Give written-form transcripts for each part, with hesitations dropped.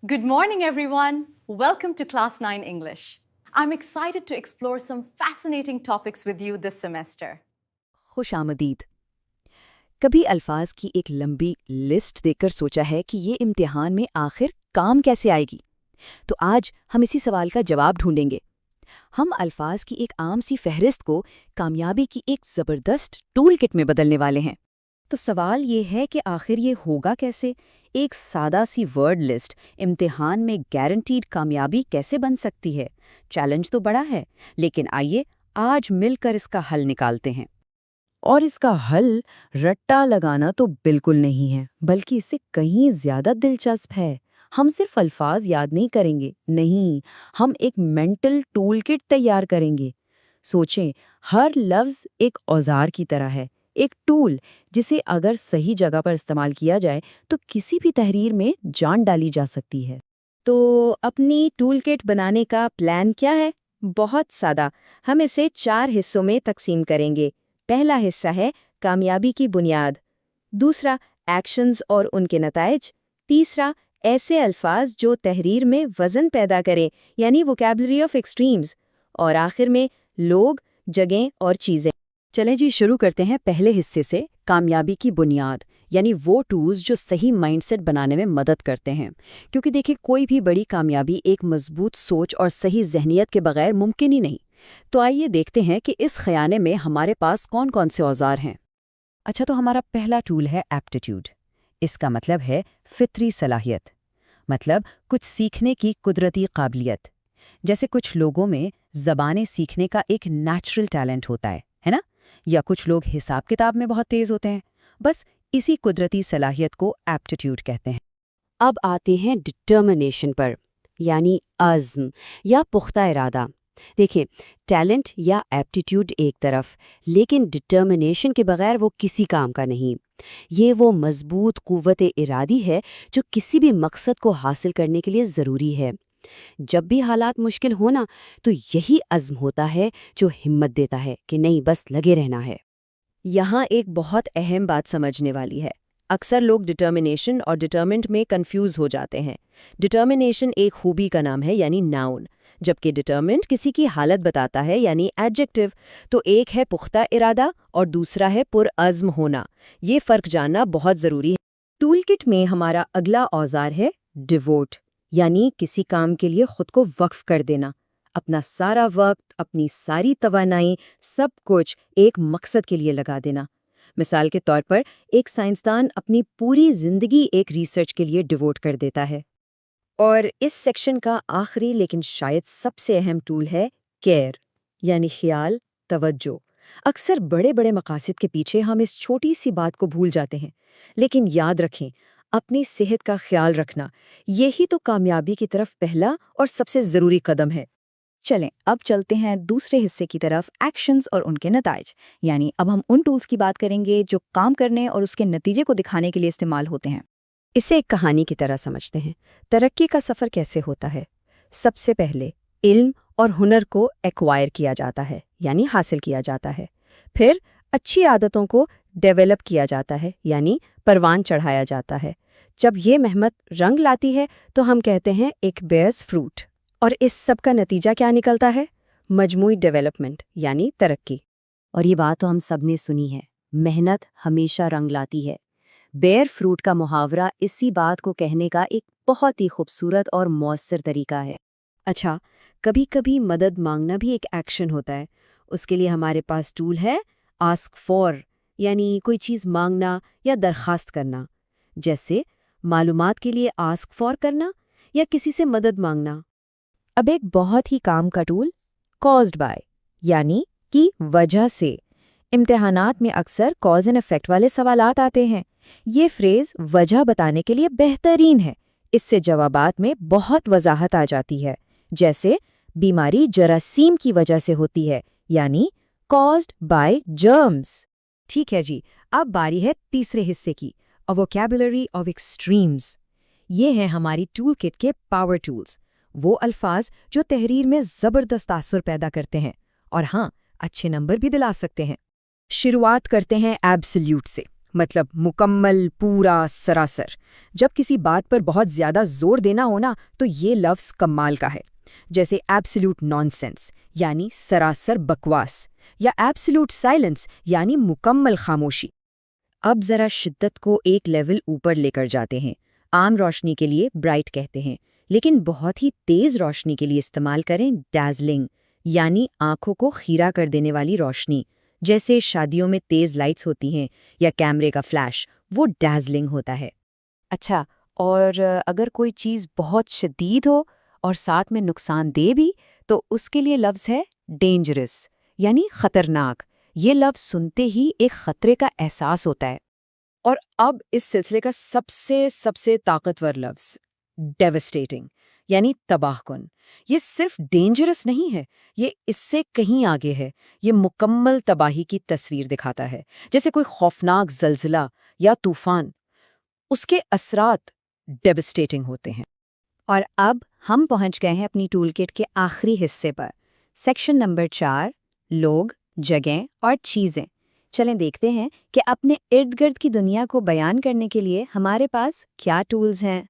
Good morning, everyone. Welcome to Class 9 English. I'm excited to explore some fascinating topics with you this semester. خوش آمدید۔ کبھی الفاظ کی ایک لمبی لسٹ دیکھ کر سوچا ہے کہ یہ امتحان میں آخر کام کیسے آئے گی؟ تو آج ہم اسی سوال کا جواب ڈھونڈیں گے۔ ہم الفاظ کی ایک عام سی فہرست کو کامیابی کی ایک زبردست ٹول کٹ میں بدلنے والے ہیں۔ تو سوال یہ ہے کہ آخر یہ ہوگا کیسے؟ ایک سادہ سی ورڈ لسٹ امتحان میں گارنٹیڈ کامیابی کیسے بن سکتی ہے؟ چیلنج تو بڑا ہے، لیکن آئیے آج مل کر اس کا حل نکالتے ہیں۔ اور اس کا حل رٹا لگانا تو بالکل نہیں ہے، بلکہ اس سے کہیں زیادہ دلچسپ ہے۔ ہم صرف الفاظ یاد نہیں کریں گے، نہیں، ہم ایک مینٹل ٹول کٹ تیار کریں گے۔ سوچیں، ہر لفظ ایک اوزار کی طرح ہے، ایک ٹول جسے اگر صحیح جگہ پر استعمال کیا جائے تو کسی بھی تحریر میں جان ڈالی جا سکتی ہے۔ تو اپنی ٹول کٹ بنانے کا پلان کیا ہے؟ بہت سادہ، ہم اسے 4 حصوں میں تقسیم کریں گے۔ پہلا حصہ ہے کامیابی کی بنیاد، دوسرا ایکشنز اور ان کے نتائج، تیسرا ایسے الفاظ جو تحریر میں وزن پیدا کریں یعنی ووکیبلری آف ایکسٹریمز، اور آخر میں لوگ، جگہیں اور چیزیں۔ چلیں جی شروع کرتے ہیں پہلے حصے سے، کامیابی کی بنیاد، یعنی وہ ٹولز جو صحیح مائنڈ سیٹ بنانے میں مدد کرتے ہیں۔ کیونکہ دیکھیں، کوئی بھی بڑی کامیابی ایک مضبوط سوچ اور صحیح ذہنیت کے بغیر ممکن ہی نہیں۔ تو آئیے دیکھتے ہیں کہ اس خیانے میں ہمارے پاس کون کون سے اوزار ہیں۔ اچھا، تو ہمارا پہلا ٹول ہے ایپٹیٹیوڈ۔ اس کا مطلب ہے فطری صلاحیت، مطلب کچھ سیکھنے کی قدرتی قابلیت۔ جیسے کچھ لوگوں میں زبانیں سیکھنے کا ایک نیچرل ٹیلنٹ ہوتا ہے نا؟ یا کچھ لوگ حساب کتاب میں بہت تیز ہوتے ہیں۔ بس اسی قدرتی صلاحیت کو ایپٹیٹیوڈ کہتے ہیں۔ اب آتے ہیں ڈٹرمنیشن پر، یعنی عزم یا پختہ ارادہ۔ دیکھیں، ٹیلنٹ یا ایپٹیٹیوڈ ایک طرف، لیکن ڈٹرمنیشن کے بغیر وہ کسی کام کا نہیں۔ یہ وہ مضبوط قوت ارادی ہے جو کسی بھی مقصد کو حاصل کرنے کے لیے ضروری ہے۔ جب بھی حالات مشکل ہونا تو یہی عزم ہوتا ہے جو ہمت دیتا ہے کہ نہیں، بس لگے رہنا ہے۔ یہاں ایک بہت اہم بات سمجھنے والی ہے۔ اکثر لوگ ڈٹرمنیشن اور ڈٹرمنٹ میں کنفیوز ہو جاتے ہیں۔ ڈٹرمنیشن ایک خوبی کا نام ہے، یعنی ناؤن، جبکہ ڈٹرمنٹ کسی کی حالت بتاتا ہے، یعنی ایڈجیکٹو۔ تو ایک ہے پختہ ارادہ اور دوسرا ہے پرعزم ہونا۔ یہ فرق جاننا بہت ضروری ہے۔ ٹول کٹ میں ہمارا اگلا اوزار ہے ڈیووٹ، یعنی کسی کام کے لیے خود کو وقف کر دینا۔ اپنا سارا وقت، اپنی ساری توانائی، سب کچھ ایک مقصد کے لیے لگا دینا۔ مثال کے طور پر ایک سائنسدان اپنی پوری زندگی ایک ریسرچ کے لیے ڈیووٹ کر دیتا ہے۔ اور اس سیکشن کا آخری لیکن شاید سب سے اہم ٹول ہے کیئر، یعنی خیال، توجہ۔ اکثر بڑے بڑے مقاصد کے پیچھے ہم اس چھوٹی سی بات کو بھول جاتے ہیں، لیکن یاد رکھیں، اپنی صحت کا خیال رکھنا یہی تو کامیابی کی طرف پہلا اور سب سے ضروری قدم ہے۔ چلیں اب چلتے ہیں دوسرے حصے کی طرف، ایکشنز اور ان کے نتائج، یعنی اب ہم ان ٹولز کی بات کریں گے جو کام کرنے اور اس کے نتیجے کو دکھانے کے لیے استعمال ہوتے ہیں۔ اسے ایک کہانی کی طرح سمجھتے ہیں۔ ترقی کا سفر کیسے ہوتا ہے؟ سب سے پہلے علم اور ہنر کو ایکوائر کیا جاتا ہے، یعنی حاصل کیا جاتا ہے۔ پھر اچھی عادتوں کو ڈیولپ کیا جاتا ہے، یعنی پروان چڑھایا جاتا ہے۔ جب یہ محنت رنگ لاتی ہے تو ہم کہتے ہیں ایک بیئرز فروٹ۔ اور اس سب کا نتیجہ کیا نکلتا ہے؟ مجموعی ڈیولپمنٹ، یعنی ترقی۔ اور یہ بات تو ہم سب نے سنی ہے، محنت ہمیشہ رنگ لاتی ہے۔ بیئر فروٹ کا محاورہ اسی بات کو کہنے کا ایک بہت ہی خوبصورت اور مؤثر طریقہ ہے۔ اچھا، کبھی کبھی مدد مانگنا بھی ایک ایکشن ہوتا ہے۔ اس کے لیے ہمارے پاس ٹول ہے آسک فار، یعنی کوئی چیز مانگنا یا درخواست کرنا۔ جیسے معلومات کے لیے آسک فار کرنا یا کسی سے مدد مانگنا۔ اب ایک بہت ہی کام کا ٹول کازڈ بائی، یعنی کی وجہ سے۔ امتحانات میں اکثر کاز اینڈ افیکٹ والے سوالات آتے ہیں۔ یہ فریز وجہ بتانے کے لیے بہترین ہے۔ اس سے جوابات میں بہت وضاحت آ جاتی ہے، جیسے بیماری جراثیم کی وجہ سے ہوتی ہے، یعنی کازڈ بائی جرمز۔ ٹھیک ہے جی، اب باری ہے تیسرے حصے کی، A vocabulary of extremes۔ یہ ہیں ہماری ٹول کٹ کے پاور ٹولز، وہ الفاظ جو تحریر میں زبردست تاثر پیدا کرتے ہیں اور ہاں، اچھے نمبر بھی دلا سکتے ہیں۔ شروعات کرتے ہیں ایبسلیوٹ سے، مطلب مکمل، پورا، سراسر۔ جب کسی بات پر بہت زیادہ زور دینا ہونا تو یہ لفظ کمال کا ہے، جیسے ایبسلیوٹ نان سینس یعنی سراسر بکواس، یا ایبسلیوٹ سائلنس یعنی مکمل خاموشی۔ اب ذرا شدت کو ایک لیول اوپر لے کر جاتے ہیں۔ عام روشنی کے لیے برائٹ کہتے ہیں، لیکن بہت ہی تیز روشنی کے لیے استعمال کریں ڈیزلنگ، یعنی آنکھوں کو خیرہ کر دینے والی روشنی۔ جیسے شادیوں میں تیز لائٹس ہوتی ہیں یا کیمرے کا فلیش، وہ ڈیزلنگ ہوتا ہے۔ اچھا، اور اگر کوئی چیز بہت شدید ہو اور ساتھ میں نقصان دے بھی تو اس کے لیے لفظ ہے ڈینجرس، یعنی خطرناک۔ یہ لفظ سنتے ہی ایک خطرے کا احساس ہوتا ہے۔ اور اب اس سلسلے کا سب سے طاقتور لفظ ڈیوسٹیٹنگ، یعنی تباہ کن۔ یہ صرف ڈینجرس نہیں ہے، یہ اس سے کہیں آگے ہے۔ یہ مکمل تباہی کی تصویر دکھاتا ہے، جیسے کوئی خوفناک زلزلہ یا طوفان۔ اس کے اثرات ڈیوسٹیٹنگ ہوتے ہیں۔ اور اب ہم پہنچ گئے ہیں اپنی ٹول کٹ کے آخری حصے پر، سیکشن نمبر 4، لوگ، جگہیں اور چیزیں۔ چلیں دیکھتے ہیں کہ اپنے ارد گرد کی دنیا کو بیان کرنے کے لیے ہمارے پاس کیا ٹولز ہیں۔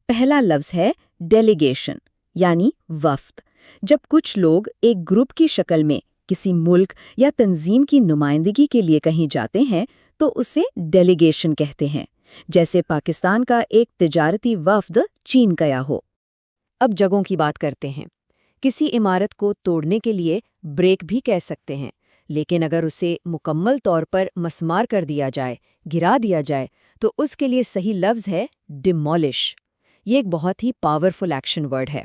پہلا لفظ ہے ڈیلیگیشن، یعنی وفد۔ جب کچھ لوگ ایک گروپ کی شکل میں کسی ملک یا تنظیم کی نمائندگی کے لیے کہیں جاتے ہیں تو اسے ڈیلیگیشن کہتے ہیں، جیسے پاکستان کا ایک تجارتی وفد چین گیا ہو۔ اب جگہوں کی بات کرتے ہیں۔ کسی عمارت کو توڑنے کے لیے بریک بھی کہہ سکتے ہیں، لیکن اگر اسے مکمل طور پر مسمار کر دیا جائے، گرا دیا جائے، تو اس کے لیے صحیح لفظ ہے ڈیمولش۔ یہ ایک بہت ہی پاورفل ایکشن ورڈ ہے۔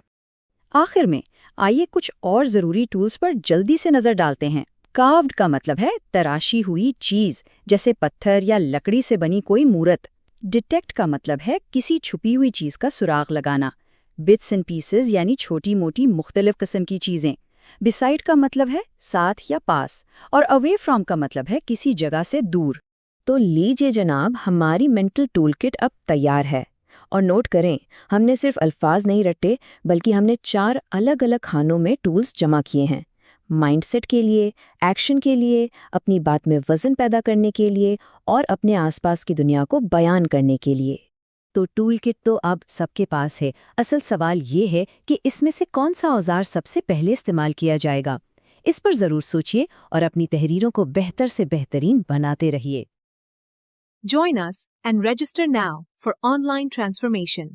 آخر میں آئیے کچھ اور ضروری ٹولز پر جلدی سے نظر ڈالتے ہیں۔ کاروڈ کا مطلب ہے تراشی ہوئی چیز، جیسے پتھر یا لکڑی سے بنی کوئی مورت۔ ڈیٹیکٹ کا مطلب ہے کسی چھپی ہوئی چیز کا سراغ لگانا۔ بٹس اینڈ پیسز یعنی چھوٹی موٹی مختلف قسم کی چیزیں۔ بسائڈ کا مطلب ہے ساتھ یا پاس، اور اوے فرام کا مطلب ہے کسی جگہ سے دور۔ تو لیجئے جناب، ہماری مینٹل ٹول کٹ اب تیار ہے۔ اور نوٹ کریں، ہم نے صرف الفاظ نہیں رٹے، بلکہ ہم نے 4 الگ الگ خانوں میں ٹولز جمع کیے ہیں۔ مائنڈ سیٹ کے لیے، ایکشن کے لیے، اپنی بات میں وزن پیدا کرنے کے لیے، اور اپنے آس پاس کی دنیا کو بیان کرنے کے لیے۔ تو ٹول کٹ تو اب سب کے پاس ہے۔ اصل سوال یہ ہے کہ اس میں سے کون سا اوزار سب سے پہلے استعمال کیا جائے گا۔ اس پر ضرور سوچئے اور اپنی تحریروں کو بہتر سے بہترین بناتے رہیے۔ Join us and register now for online transformation.